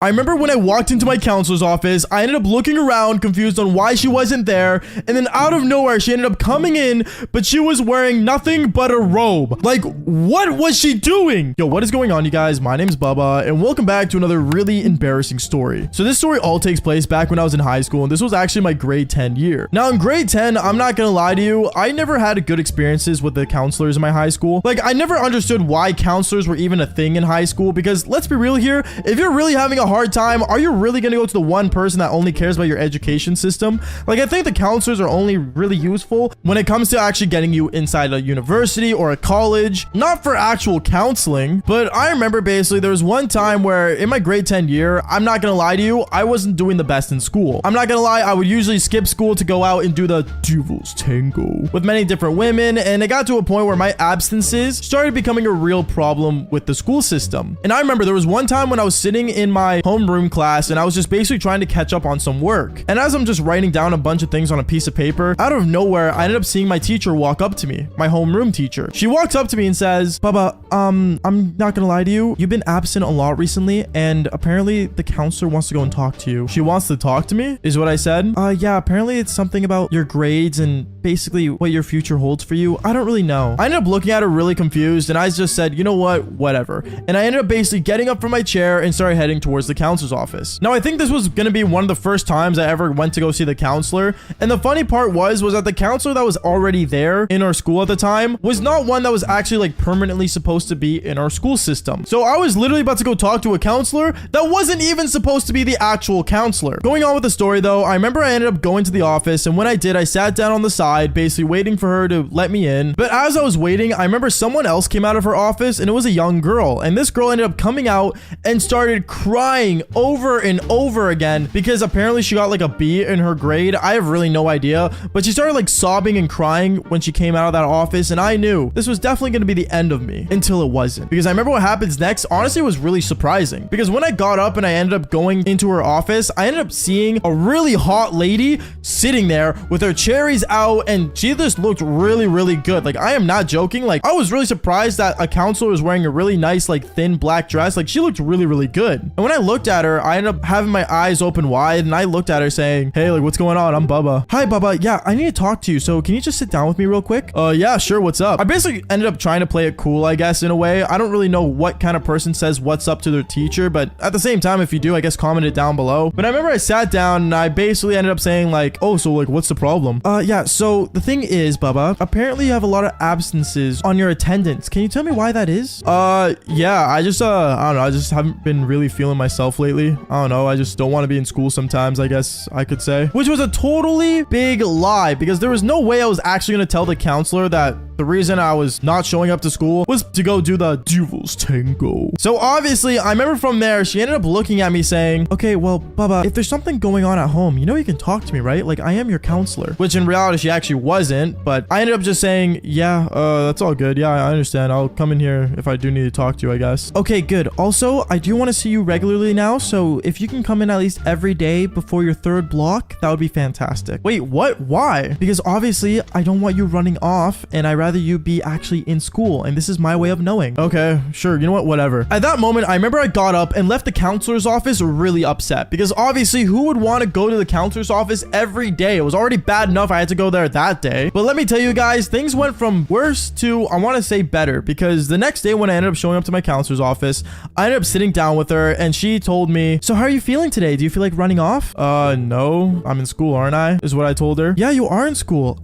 I remember when I walked into my counselor's office, I ended up looking around, confused on why she wasn't there, and then out of nowhere, she ended up coming in, but she was wearing nothing but a robe. Like, what was she doing? Yo, what is going on, you guys? My name's Bubba, and welcome back to another really embarrassing story. So this story all takes place back when I was in high school, and this was actually my grade 10 year. Now, in grade 10, I'm not gonna lie to you, I never had good experiences with the counselors in my high school. Like, I never understood why counselors were even a thing in high school, because let's be real here, if you're really having a hard time, are you really going to go to the one person that only cares about your education system? Like, I think the counselors are only really useful when it comes to actually getting you inside a university or a college, not for actual counseling. But I remember basically there was one time where in my grade 10 year, I'm not going to lie to you, I wasn't doing the best in school. I'm not going to lie, I would usually skip school to go out and do the devil's tango with many different women, and it got to a point where my absences started becoming a real problem with the school system. And I remember there was one time when I was sitting in my homeroom class and I was just basically trying to catch up on some work. And as I'm just writing down a bunch of things on a piece of paper, out of nowhere, I ended up seeing my teacher walk up to me, my homeroom teacher. She walks up to me and says, Bubba, I'm not gonna lie to you. You've been absent a lot recently, and apparently the counselor wants to go and talk to you. She wants to talk to me, is what I said. Yeah, apparently it's something about your grades and basically what your future holds for you. I don't really know. I ended up looking at her really confused, and I just said, you know what, whatever. And I ended up basically getting up from my chair and started heading towards the counselor's office. Now, I think this was going to be one of the first times I ever went to go see the counselor. And the funny part was that the counselor that was already there in our school at the time was not one that was actually like permanently supposed to be in our school system. So I was literally about to go talk to a counselor that wasn't even supposed to be the actual counselor. Going on with the story though, I remember I ended up going to the office, and when I did, I sat down on the side, basically waiting for her to let me in. But as I was waiting, I remember someone else came out of her office, and it was a young girl. And this girl ended up coming out and started crying over and over again because apparently she got like a B in her grade. I have really no idea, but she started like sobbing and crying when she came out of that office, and I knew this was definitely going to be the end of me until it wasn't. Because I remember what happens next, honestly, it was really surprising, because when I got up and I ended up going into her office, I ended up seeing a really hot lady sitting there with her cherries out, and she just looked really, really good. Like, I am not joking. Like, I was really surprised that a counselor was wearing a really nice, like, thin black dress. Like, she looked really, really good. And when I looked at her, I ended up having my eyes open wide, and I looked at her saying, hey, like, what's going on? I'm Bubba. Hi, Bubba. Yeah, I need to talk to you. So can you just sit down with me real quick? Yeah, sure. What's up? I basically ended up trying to play it cool, I guess, in a way. I don't really know what kind of person says what's up to their teacher, but at the same time, if you do, I guess comment it down below. But I remember I sat down and I basically ended up saying like, oh, so like, what's the problem? Yeah, so the thing is, Bubba, apparently you have a lot of absences on your attendance. Can you tell me why that is? Yeah, I don't know. I just haven't been really feeling myself lately. I don't know. I just don't want to be in school sometimes, I guess I could say. Which was a totally big lie, because there was no way I was actually going to tell the counselor that the reason I was not showing up to school was to go do the devil's tango. So obviously, I remember from there, she ended up looking at me saying, okay, well, Bubba, if there's something going on at home, you know you can talk to me, right? Like, I am your counselor. Which in reality, she actually wasn't. But I ended up just saying, yeah, that's all good. Yeah, I understand. I'll come in here if I do need to talk to you, I guess. Okay, good. Also, I do want to see you regularly now. So if you can come in at least every day before your third block, that would be fantastic. Wait, what? Why? Because obviously, I don't want you running off, and I rather you be actually in school, and this is my way of knowing. Okay, sure. You know what? Whatever. At that moment, I remember I got up and left the counselor's office really upset, because obviously, who would want to go to the counselor's office every day? It was already bad enough I had to go there that day. But let me tell you guys, things went from worse to, I want to say, better, because the next day when I ended up showing up to my counselor's office, I ended up sitting down with her, and she told me, so how are you feeling today? Do you feel like running off? No, I'm in school, aren't I? Is what I told her. Yeah, you are in school.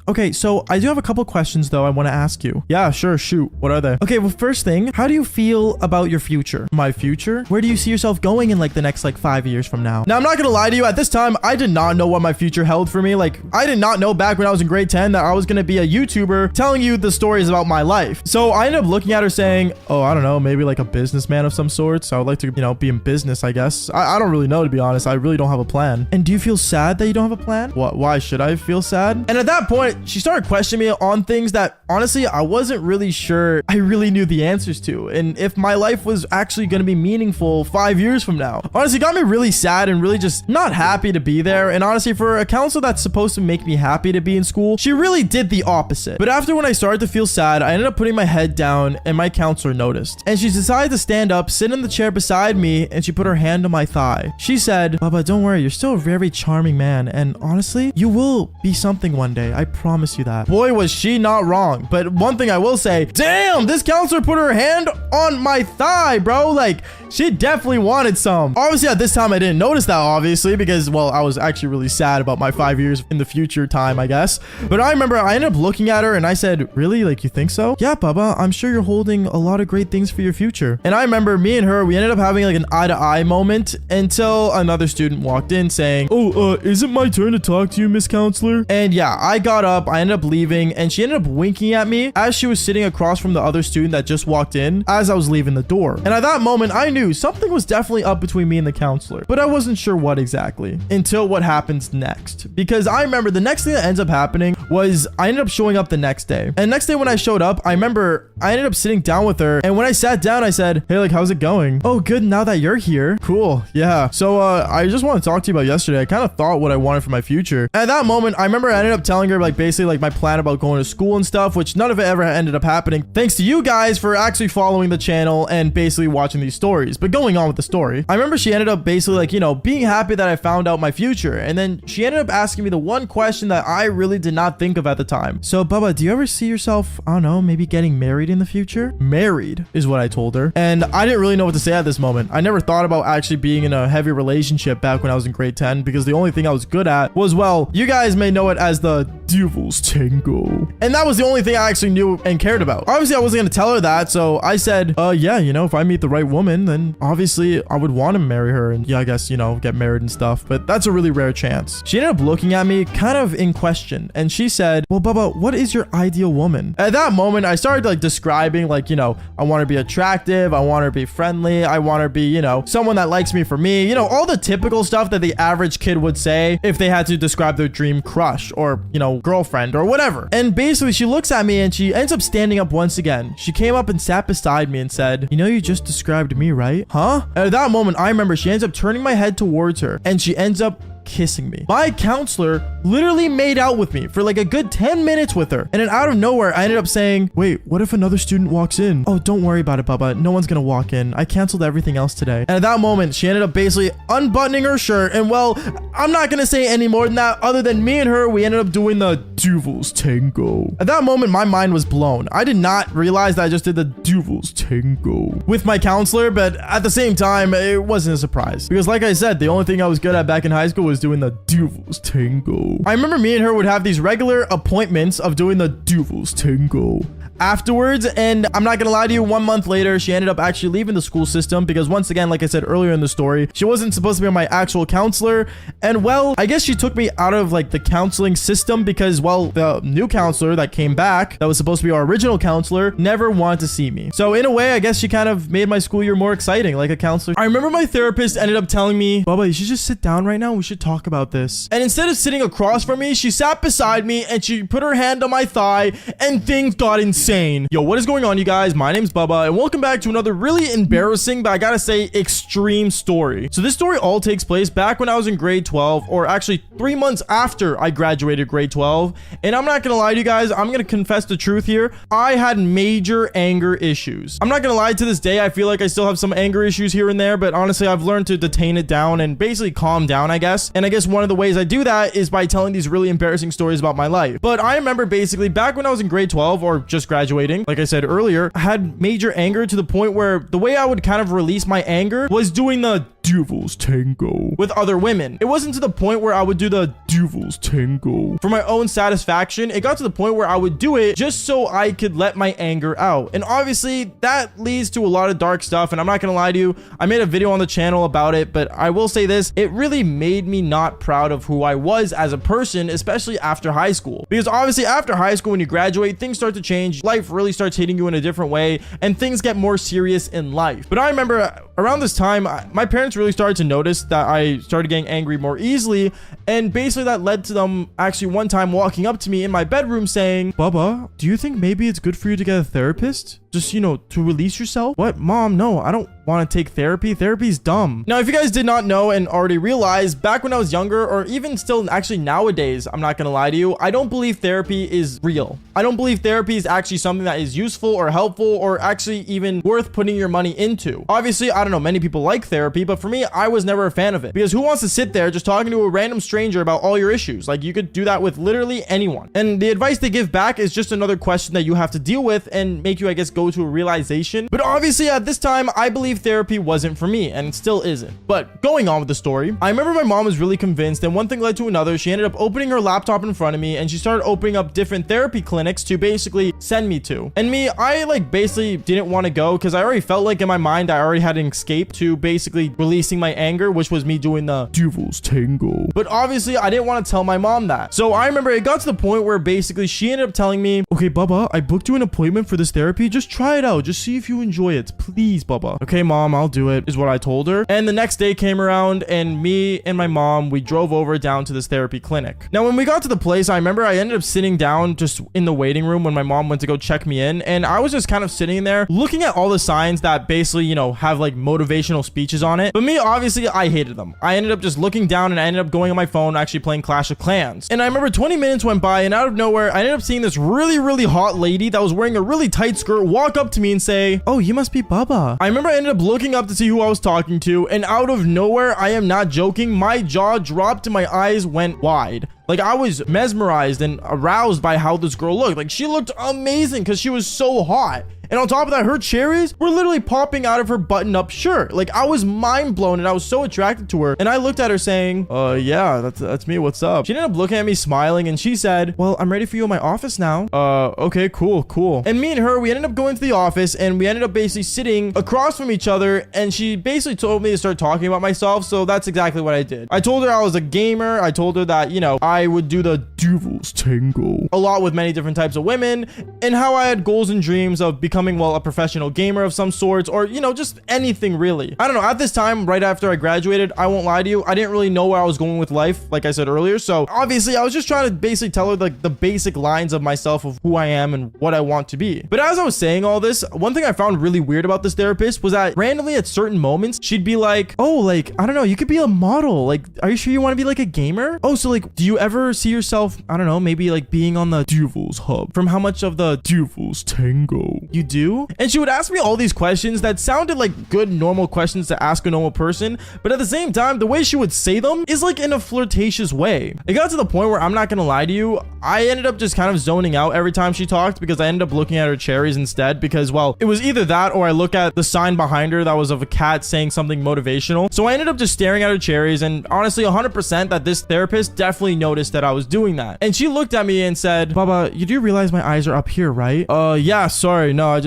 Okay, so I do have a couple questions though I want to ask you. Yeah, sure, shoot. What are they? Okay, well, first thing, how do you feel about your future? My future? Where do you see yourself going in like the next like 5 years from now? Now, I'm not gonna lie to you, at this time, I did not know what my future held for me. Like, I did not know back when I was in grade 10 that I was gonna be a YouTuber telling you the stories about my life. So I ended up looking at her saying, oh, I don't know, maybe like a businessman of some sort. So I would like to, you know, be in business, I guess. I don't really know, to be honest. I really don't have a plan. And do you feel sad that you don't have a plan? What? Why should I feel sad? And at that point, she started questioning me on things that honestly, I wasn't really sure I really knew the answers to, and if my life was actually going to be meaningful 5 years from now. Honestly, it got me really sad and really just not happy to be there. And honestly, for a counselor that's supposed to make me happy to be in school, she really did the opposite. But after when I started to feel sad, I ended up putting my head down and my counselor noticed. And she decided to stand up, sit in the chair beside me, and she put her hand on my thigh. She said, "Baba, don't worry, you're still a very charming man, and honestly, you will be something one day. I promise you that." Boy, was she not wrong. But one thing I will say, damn, this counselor put her hand on my thigh, bro. Like, she definitely wanted some. Obviously, at this time, I didn't notice that, obviously, because, well, I was actually really sad about my 5 years in the future time, I guess. But I remember I ended up looking at her and I said, "Really? Like, you think so?" "Yeah, Baba, I'm sure you're holding a lot of great things for your future." And I remember me and her, we ended up having like an eye-to-eye moment until another student walked in saying, "Oh, is it my turn to talk to you, Miss Counselor?" And yeah, I got up, I ended up leaving, and she ended up winking at me as she was sitting across from the other student that just walked in as I was leaving the door. And at that moment, I knew something was definitely up between me and the counselor, but I wasn't sure what exactly until what happens next. Because I remember the next thing that ends up happening was I ended up showing up the next day. And next day when I showed up, I remember I ended up sitting down with her. And when I sat down, I said, "Hey, like, how's it going?" "Oh, good. Now that you're here." "Cool. Yeah. So, I just want to talk to you about yesterday. I kind of thought what I wanted for my future." At that moment, I remember I ended up telling her, like, basically, like, my plan about going to school and stuff, which none of it ever ended up happening. Thanks to you guys for actually following the channel and basically watching these stories. But going on with the story, I remember she ended up basically, like, you know, being happy that I found out my future. And then she ended up asking me the one question that I really did not think of at the time. "So, Baba, do you ever see yourself, I don't know, maybe getting married in the future?" "Married," is what I told her. And I didn't really know what to say at this moment. I never thought about actually being in a heavy relationship back when I was in grade 10 because the only thing I was good at was, well, you guys may know it as the devil's tango. And that was the only thing I actually knew and cared about. Obviously, I wasn't going to tell her that, so I said, yeah, you know, if I meet the right woman, then obviously I would want to marry her and, yeah, I guess, you know, get married and stuff, but that's a really rare chance. She ended up looking at me kind of in question, and she said, "Well, Baba, what is your ideal woman?" At that moment, I started like describing, like, you know, I want her to be attractive, I want her to be friendly, I want her to be, you know, someone that likes me for me, you know, all the typical stuff that the average kid would say if they had to describe their dream crush or, you know, girlfriend or whatever. And basically, she looks at me and she ends up standing up once again. She came up and sat beside me and said, "You know, you just described me, right?" "Huh?" At that moment, I remember she ends up turning my head towards her and she ends up kissing me. My counselor literally made out with me for like a good 10 minutes with her. And then out of nowhere, I ended up saying, "Wait, what if another student walks in?" "Oh, don't worry about it, Baba. No one's gonna walk in. I canceled everything else today." And at that moment, she ended up basically unbuttoning her shirt. And well, I'm not gonna say any more than that other than me and her, we ended up doing the devil's tango. At that moment, my mind was blown. I did not realize that I just did the devil's tango with my counselor, but at the same time, it wasn't a surprise. Because like I said, the only thing I was good at back in high school was doing the devil's tango. I remember me and her would have these regular appointments of doing the devil's tango afterwards, and I'm not gonna lie to you, 1 month later she ended up actually leaving the school system because once again, like I said earlier in the story, she wasn't supposed to be my actual counselor. And well, I guess she took me out of like the counseling system because, well, the new counselor that came back that was supposed to be our original counselor never wanted to see me. So in a way, I guess she kind of made my school year more exciting like a counselor. I remember my therapist ended up telling me, "Baba, you should just sit down right now, we should talk about this." And instead of sitting across from me, she sat beside me and she put her hand on my thigh and things got insane. Yo, what is going on, you guys? My name's Bubba, and welcome back to another really embarrassing, but I gotta say, extreme story. So this story all takes place back when I was in grade 12, or actually 3 months after I graduated grade 12. And I'm not gonna lie to you guys, I'm gonna confess the truth here. I had major anger issues. I'm not gonna lie, to this day, I feel like I still have some anger issues here and there, but honestly, I've learned to detain it down and basically calm down, I guess. And I guess one of the ways I do that is by telling these really embarrassing stories about my life. But I remember basically back when I was in grade 12, or just graduating, like I said earlier, I had major anger to the point where the way I would kind of release my anger was doing the devil's tango with other women. It wasn't to the point where I would do the devil's tango for my own satisfaction. It got to the point where I would do it just so I could let my anger out. And obviously that leads to a lot of dark stuff. And I'm not gonna lie to you, I made a video on the channel about it, but I will say this, it really made me not proud of who I was as a person, especially after high school. Because obviously after high school, when you graduate, things start to change. life really starts hitting you in a different way and things get more serious in life. But I remember around this time, my parents really started to notice that I started getting angry more easily. And basically that led to them actually one time walking up to me in my bedroom saying, Bubba, do you think maybe it's good for you to get a therapist? Just, to release yourself? What? Mom, no, I don't want to take therapy. Therapy's dumb. Now, if you guys did not know and already realized, back when I was younger, or even still actually nowadays, I'm not going to lie to you, I don't believe therapy is real. I don't believe therapy is actually something that is useful or helpful or actually even worth putting your money into. Obviously, I don't know, many people like therapy, but for me, I was never a fan of it because who wants to sit there just talking to a random stranger about all your issues? Like, you could do that with literally anyone. And the advice they give back is just another question that you have to deal with and make you, I guess, go to a realization. But obviously at this time, I believe therapy wasn't for me and it still isn't. But going on with the story, I remember my mom was really convinced and one thing led to another. She ended up opening her laptop in front of me and she started opening up different therapy clinics to basically send me to. And me, I basically didn't want to go because I already felt like in my mind, I already had an escape to basically releasing my anger, which was me doing the devil's tango. But obviously I didn't want to tell my mom that. So I remember it got to the point where basically she ended up telling me, okay, Bubba, I booked you an appointment for this therapy. Just try it out. Just see if you enjoy it. Please, Bubba. Okay, Mom, I'll do it, is what I told her. And the next day came around and me and my mom, we drove over down to this therapy clinic. Now, when we got to the place, I remember I ended up sitting down just in the waiting room when my mom went to go check me in. And I was just kind of sitting there looking at all the signs that basically, have like motivational speeches on it. But me, obviously, I hated them. I ended up just looking down and I ended up going on my phone, actually playing Clash of Clans. And I remember 20 minutes went by and out of nowhere, I ended up seeing this really, really hot lady that was wearing a really tight skirt walk up to me and say, oh, you must be Bubba. I remember I ended up looking up to see who I was talking to, and out of nowhere, I am not joking, my jaw dropped and my eyes went wide. Like, I was mesmerized and aroused by how this girl looked. Like, she looked amazing because she was so hot. And on top of that, her cherries were literally popping out of her button-up shirt. Like, I was mind blown and I was so attracted to her. And I looked at her saying, yeah, that's me. What's up? She ended up looking at me smiling and she said, well, I'm ready for you in my office now. Okay, cool. And me and her, we ended up going to the office and we ended up basically sitting across from each other. And she basically told me to start talking about myself. So that's exactly what I did. I told her I was a gamer. I told her that, I would do the devil's tango a lot with many different types of women and how I had goals and dreams of becoming, well, a professional gamer of some sorts or, just anything really. I don't know. At this time, right after I graduated, I won't lie to you, I didn't really know where I was going with life, like I said earlier. So obviously I was just trying to basically tell her like the basic lines of myself of who I am and what I want to be. But as I was saying all this, one thing I found really weird about this therapist was that randomly at certain moments, she'd be like, oh, like, I don't know, you could be a model. Like, are you sure you want to be like a gamer? Oh, so like, do you ever see yourself, I don't know, maybe like being on the Devil's Hub from how much of the Devil's Tango you do? And she would ask me all these questions that sounded like good normal questions to ask a normal person, but at the same time, the way she would say them is like in a flirtatious way. It got to the point where I'm not gonna lie to you, I ended up just kind of zoning out every time she talked because I ended up looking at her cherries instead because, well, it was either that or I look at the sign behind her that was of a cat saying something motivational. So I ended up just staring at her cherries, and honestly 100% that this therapist definitely noticed that I was doing that. And she looked at me and said, Baba, you do realize my eyes are up here, right? Yeah, sorry. No, I'm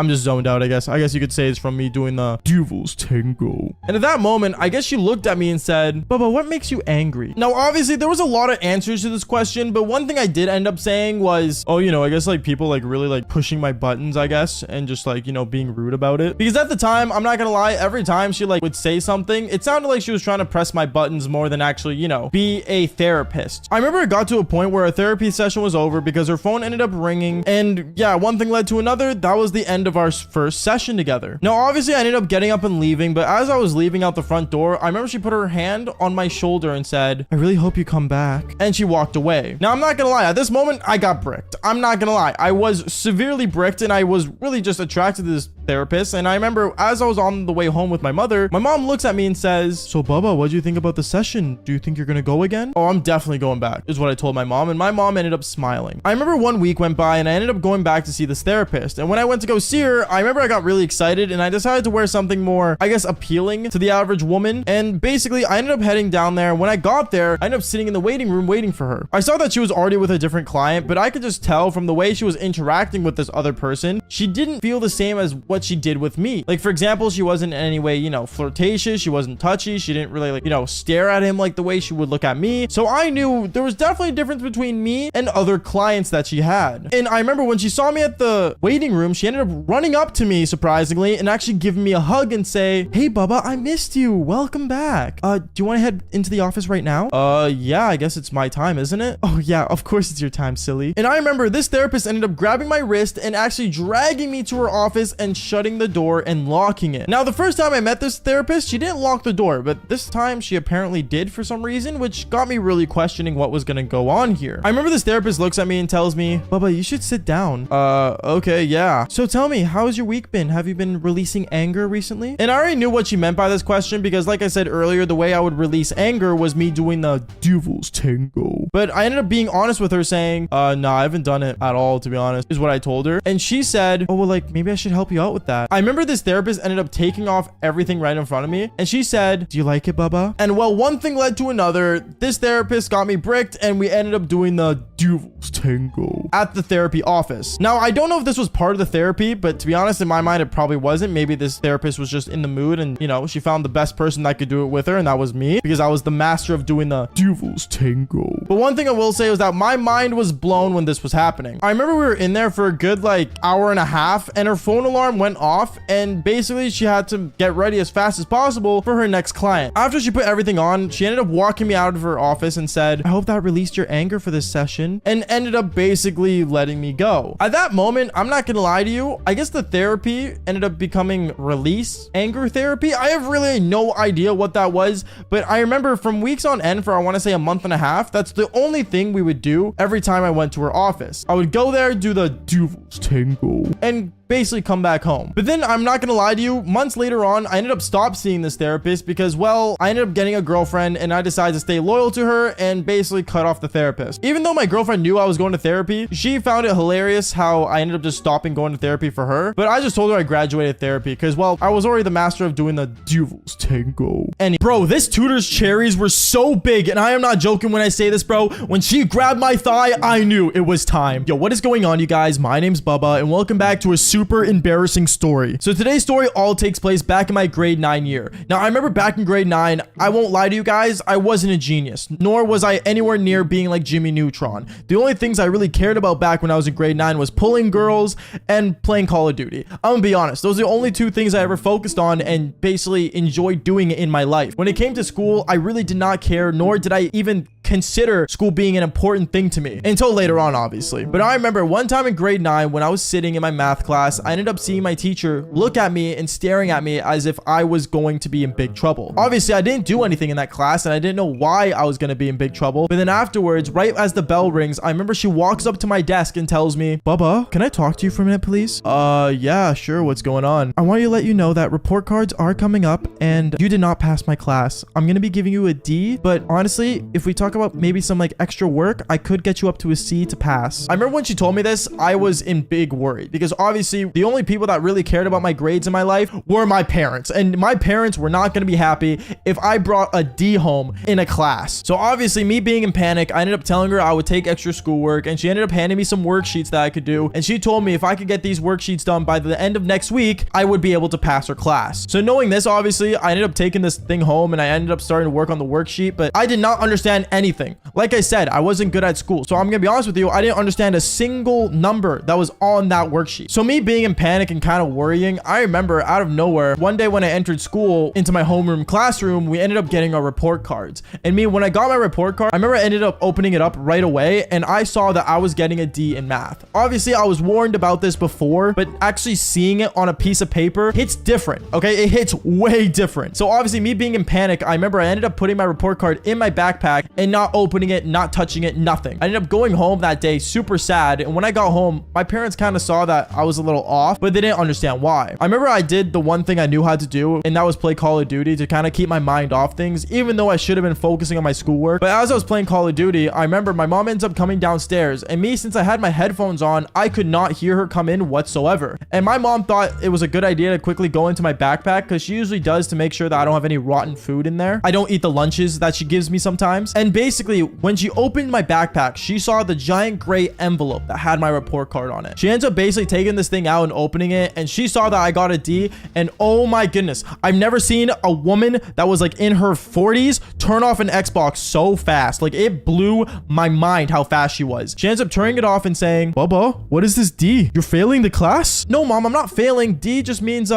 just zoned out, I guess. I guess you could say it's from me doing the Devil's Tango. And at that moment, I guess she looked at me and said, Baba, what makes you angry? Now, obviously, there was a lot of answers to this question, but one thing I did end up saying was, oh, I guess like people like really like pushing my buttons, I guess, and just like, being rude about it. Because at the time, I'm not gonna lie, every time she like would say something, it sounded like she was trying to press my buttons more than actually, be a therapist. I remember it got to a point where a therapy session was over because her phone ended up ringing, and yeah, one thing led to another. That was the end of our first session together. Now, obviously, I ended up getting up and leaving, but as I was leaving out the front door, I remember she put her hand on my shoulder and said, I really hope you come back. And she walked away. Now, I'm not gonna lie, at this moment, I got bricked. I'm not gonna lie. I was severely bricked, and I was really just attracted to this therapist. And I remember as I was on the way home with my mother, my mom looks at me and says, so Bubba, what do you think about the session? Do you think you're gonna go again? Oh, I'm definitely going back, is what I told my mom, and my mom ended up smiling. I remember 1 week went by and I ended up going back to see this therapist. And when I went to go see her, I remember I got really excited and I decided to wear something more, I guess, appealing to the average woman. And basically, I ended up heading down there. When I got there, I ended up sitting in the waiting room waiting for her. I saw that she was already with a different client, but I could just tell from the way she was interacting with this other person, she didn't feel the same as what what she did with me. Like, for example, she wasn't in any way, you know, flirtatious. She wasn't touchy. She didn't really, like, you know, stare at him like the way she would look at me. So I knew there was definitely a difference between me and other clients that she had. And I remember when she saw me at the waiting room, she ended up running up to me, surprisingly, and actually giving me a hug and say, "Hey, Bubba, I missed you. Welcome back. Do you want to head into the office right now?" Yeah, I guess it's my time, isn't it? "Oh, yeah, of course it's your time, silly." And I remember this therapist ended up grabbing my wrist and actually dragging me to her office and shutting the door and locking it. Now, the first time I met this therapist, she didn't lock the door, but this time she apparently did for some reason, which got me really questioning what was going to go on here. I remember this therapist looks at me and tells me, "Bubba, you should sit down." Okay, yeah. "So tell me, how's your week been? Have you been releasing anger recently?" And I already knew what she meant by this question because, like I said earlier, the way I would release anger was me doing the devil's tango. But I ended up being honest with her saying, "No, I haven't done it at all, to be honest," is what I told her. And she said, "Oh, well, like, maybe I should help you out with that." I remember this therapist ended up taking off everything right in front of me. And she said, "Do you like it, Bubba?" And well, one thing led to another. This therapist got me bricked and we ended up doing the devil's tango at the therapy office. Now, I don't know if this was part of the therapy, but to be honest, in my mind, it probably wasn't. Maybe this therapist was just in the mood and, you know, she found the best person that could do it with her, and that was me, because I was the master of doing the devil's tango. But one thing I will say was that my mind was blown when this was happening. I remember we were in there for a good, like, hour and a half, and her phone alarm went off, and basically she had to get ready as fast as possible for her next client. After she put everything on, she ended up walking me out of her office and said, "I hope that released your anger for this session," and ended up basically letting me go. At that moment, I'm not gonna lie to you, I guess the therapy ended up becoming release anger therapy. I have really no idea what that was, but I remember from weeks on end for, I want to say, a month and a half, that's the only thing we would do every time I went to her office. I would go there, do the devil's tango, and basically come back home. But then, I'm not gonna lie to you, months later on, I ended up stopped seeing this therapist because, well, I ended up getting a girlfriend and I decided to stay loyal to her and basically cut off the therapist. Even though my girlfriend knew I was going to therapy, she found it hilarious how I ended up just stopping going to therapy for her. But I just told her I graduated therapy because, well, I was already the master of doing the devil's tango. And bro, this tutor's cherries were so big, and I am not joking when I say this, bro. When she grabbed my thigh, I knew it was time. Yo, what is going on, you guys? My name's Bubba, and welcome back to a super embarrassing story. So today's story all takes place back in my grade 9 year. Now, I remember back in grade 9, I won't lie to you guys, I wasn't a genius, nor was I anywhere near being like Jimmy Neutron. The only things I really cared about back when I was in grade 9 was pulling girls and playing Call of Duty. I'm gonna be honest, those are the only two things I ever focused on and basically enjoyed doing in my life. When it came to school, I really did not care, nor did I even consider school being an important thing to me until later on, obviously. But I remember one time in grade 9 when I was sitting in my math class, I ended up seeing my teacher look at me and staring at me as if I was going to be in big trouble. Obviously, I didn't do anything in that class and I didn't know why I was going to be in big trouble. But then afterwards, right as the bell rings, I remember she walks up to my desk and tells me, "Bubba, can I talk to you for a minute, please?" Yeah, sure. What's going on? "I want to let you know that report cards are coming up and you did not pass my class. I'm going to be giving you a D, but honestly, if we talk about maybe some like extra work, I could get you up to a C to pass." I remember when she told me this, I was in big worry because obviously the only people that really cared about my grades in my life were my parents, and my parents were not going to be happy if I brought a D home in a class. So obviously, me being in panic, I ended up telling her I would take extra schoolwork, and she ended up handing me some worksheets that I could do, and she told me if I could get these worksheets done by the end of next week, I would be able to pass her class. So knowing this, obviously, I ended up taking this thing home and I ended up starting to work on the worksheet, but I did not understand anything. Like I said, I wasn't good at school. So I'm gonna be honest with you, I didn't understand a single number that was on that worksheet. So me being in panic and kind of worrying, I remember out of nowhere, one day when I entered school into my homeroom classroom, we ended up getting our report cards. And me, when I got my report card, I remember I ended up opening it up right away and I saw that I was getting a D in math. Obviously, I was warned about this before, but actually seeing it on a piece of paper hits different, okay? It hits way different. So obviously, me being in panic, I remember I ended up putting my report card in my backpack and not opening it, not touching it, nothing. I ended up going home that day super sad, and when I got home, my parents kind of saw that I was a little off, but they didn't understand why. I remember I did the one thing I knew how to do, and that was play Call of Duty to kind of keep my mind off things, even though I should have been focusing on my schoolwork. But as I was playing Call of Duty, I remember my mom ends up coming downstairs, and me, since I had my headphones on, I could not hear her come in whatsoever. And my mom thought it was a good idea to quickly go into my backpack, because she usually does, to make sure that I don't have any rotten food in there. I don't eat the lunches that she gives me sometimes. And basically, basically, when she opened my backpack, she saw the giant gray envelope that had my report card on it. She ends up basically taking this thing out and opening it, and she saw that I got a D, and oh my goodness, I've never seen a woman that was like in her 40s turn off an Xbox so fast. Like, it blew my mind how fast she was. She ends up turning it off and saying, Bubba, what is this D? You're failing the class? No, mom, I'm not failing. D just means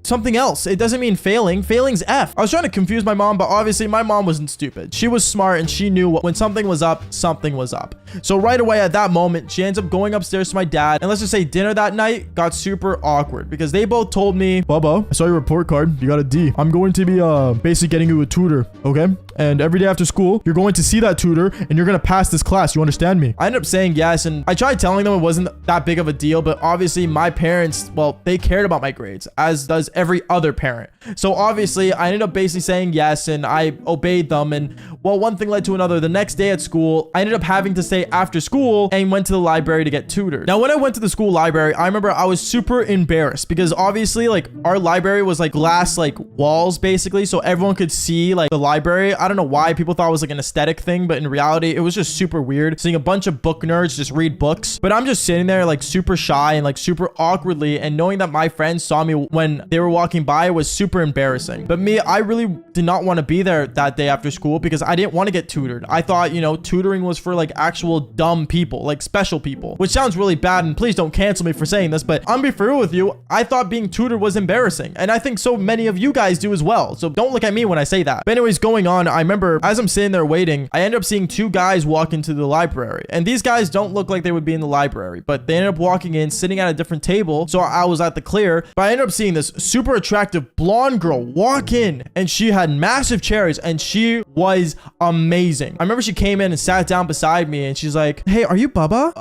something else. It doesn't mean failing. Failing's F. I was trying to confuse my mom, but obviously my mom wasn't stupid. She was smart, and she knew when something was up, something was up. So right away at that moment, she ends up going upstairs to my dad, and let's just say dinner that night got super awkward because they both told me, Bubba, I saw your report card. You got a D. I'm going to be basically getting you a tutor, okay? And every day after school, you're going to see that tutor, and you're going to pass this class. You understand me? I ended up saying yes, and I tried telling them it wasn't that big of a deal, but obviously my parents, well, they cared about my grades, as does every other parent. So obviously, I ended up basically saying yes, and I obeyed them, and well, one thing led to another. The next day at school, I ended up having to stay after school and went to the library to get tutored. Now, when I went to the school library, I remember I was super embarrassed because obviously, like, our library was like glass, like, walls basically, so everyone could see like the library. I don't know why people thought it was like an aesthetic thing, but in reality, it was just super weird seeing a bunch of book nerds just read books. But I'm just sitting there like super shy and like super awkwardly, and knowing that my friends saw me when they were walking by was super embarrassing. But me, I really did not want to be there that day after school because I didn't want to get tutored. I thought, you know, tutoring was for like actual dumb people, like special people, which sounds really bad, and please don't cancel me for saying this, but I'm be for real with you, I thought being tutored was embarrassing, and I think so many of you guys do as well, so don't look at me when I say that. But anyways, going on, I remember as I'm sitting there waiting, I ended up seeing two guys walk into the library, and these guys don't look like they would be in the library, but they ended up walking in, sitting at a different table, so I was at the clear. But I ended up seeing this super attractive blonde girl walk in, and she had massive cherries, and she was amazing. I remember she came in and sat down beside me, and she's like, hey, are you Bubba?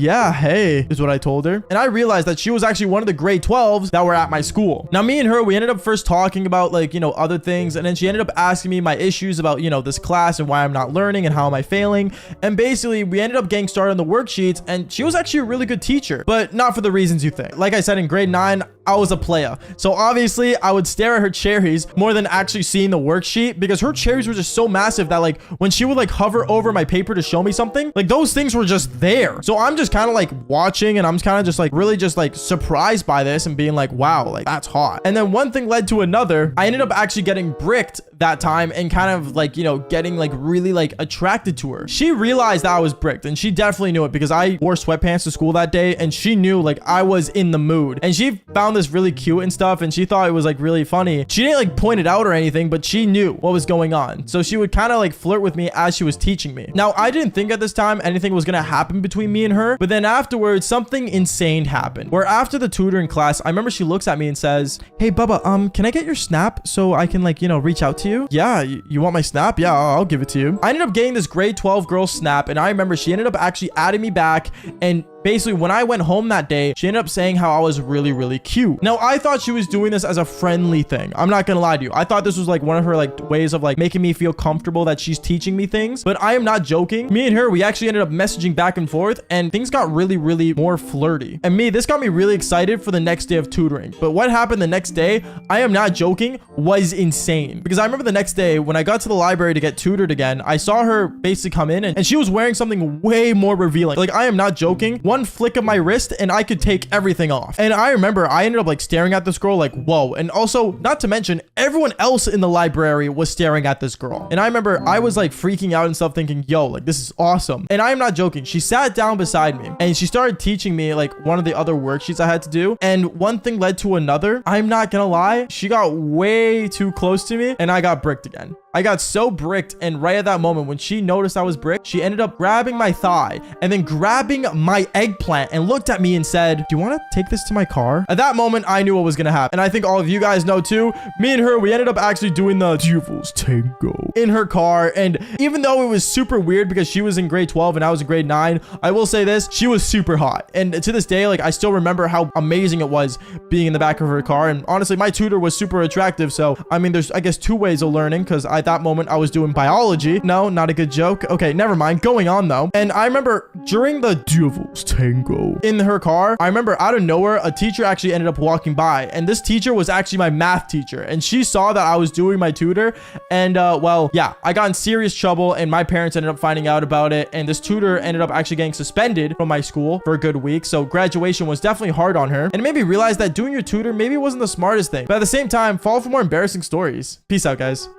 Yeah, hey, is what I told her. And I realized that she was actually one of the grade 12s that were at my school. Now, me and her, we ended up first talking about like, you know, other things, and then she ended up asking me my issues about, you know, this class and why I'm not learning and how am I failing. And basically, we ended up getting started on the worksheets, and she was actually a really good teacher, but not for the reasons you think. Like I said, in grade 9, I was a player. So obviously, I would stare at her cherries more than actually seeing the worksheet, because her cherries were just so massive that like when she would like hover over my paper to show me something, like those things were just there. So I'm just kind of like watching, and I'm kind of just like really just like surprised by this and being like, wow, like that's hot. And then one thing led to another. I ended up actually getting bricked that time and kind of like, you know, getting like really like attracted to her. She realized that I was bricked, and she definitely knew it because I wore sweatpants to school that day, and she knew like I was in the mood, and she found this really cute and stuff, and she thought it was like really funny. She didn't like point it out or anything, but she knew what was going on. So she would kind of like flirt with me as she was teaching me. Now, I didn't think at this time anything was gonna happen between me and her, but then afterwards something insane happened, where after the tutoring class, I remember she looks at me and says, hey Bubba, can I get your snap so I can like, you know, reach out to you? Yeah, you want my snap? Yeah, I'll give it to you. I ended up getting this grade 12 girl snap, and I remember she ended up actually adding me back, and basically when I went home that day, she ended up saying how I was really, really cute. Now, I thought she was doing this as a friendly thing. I'm not gonna lie to you. I thought this was like one of her like ways of like making me feel comfortable that she's teaching me things, but I am not joking. Me and her, we actually ended up messaging back and forth, and things got really, really more flirty. And this got me really excited for the next day of tutoring. But what happened the next day, I am not joking, was insane. Because I remember the next day when I got to the library to get tutored again, I saw her basically come in, and she was wearing something way more revealing. Like, I am not joking. One flick of my wrist and I could take everything off. And I remember I ended up like staring at this girl like, whoa. And also, not to mention, everyone else in the library was staring at this girl. And I remember I was like freaking out and stuff, thinking, yo, like this is awesome. And I am not joking. She sat down beside me and she started teaching me like one of the other worksheets I had to do. And one thing led to another. I'm not gonna lie, she got way too close to me and I got bricked again. I got so bricked, and right at that moment when she noticed I was bricked, she ended up grabbing my thigh and then grabbing my eggplant and looked at me and said, do you want to take this to my car? At that moment, I knew what was gonna happen. And I think all of you guys know too. Me and her, we ended up actually doing the Devil's Tango in her car. And even though it was super weird because she was in grade 12 and I was in grade 9, I will say this, she was super hot. And to this day, like I still remember how amazing it was being in the back of her car. And honestly, my tutor was super attractive. So, I mean, there's, I guess, two ways of learning, because I at that moment I was doing biology. No, not a good joke. Okay, never mind. Going on though. And I remember during the Devil's Tango in her car, I remember out of nowhere, a teacher actually ended up walking by. And this teacher was actually my math teacher. And she saw that I was doing my tutor. And well, yeah, I got in serious trouble and my parents ended up finding out about it. And this tutor ended up actually getting suspended from my school for a good week. So graduation was definitely hard on her. And it made me realize that doing your tutor maybe wasn't the smartest thing. But at the same time, follow for more embarrassing stories. Peace out, guys.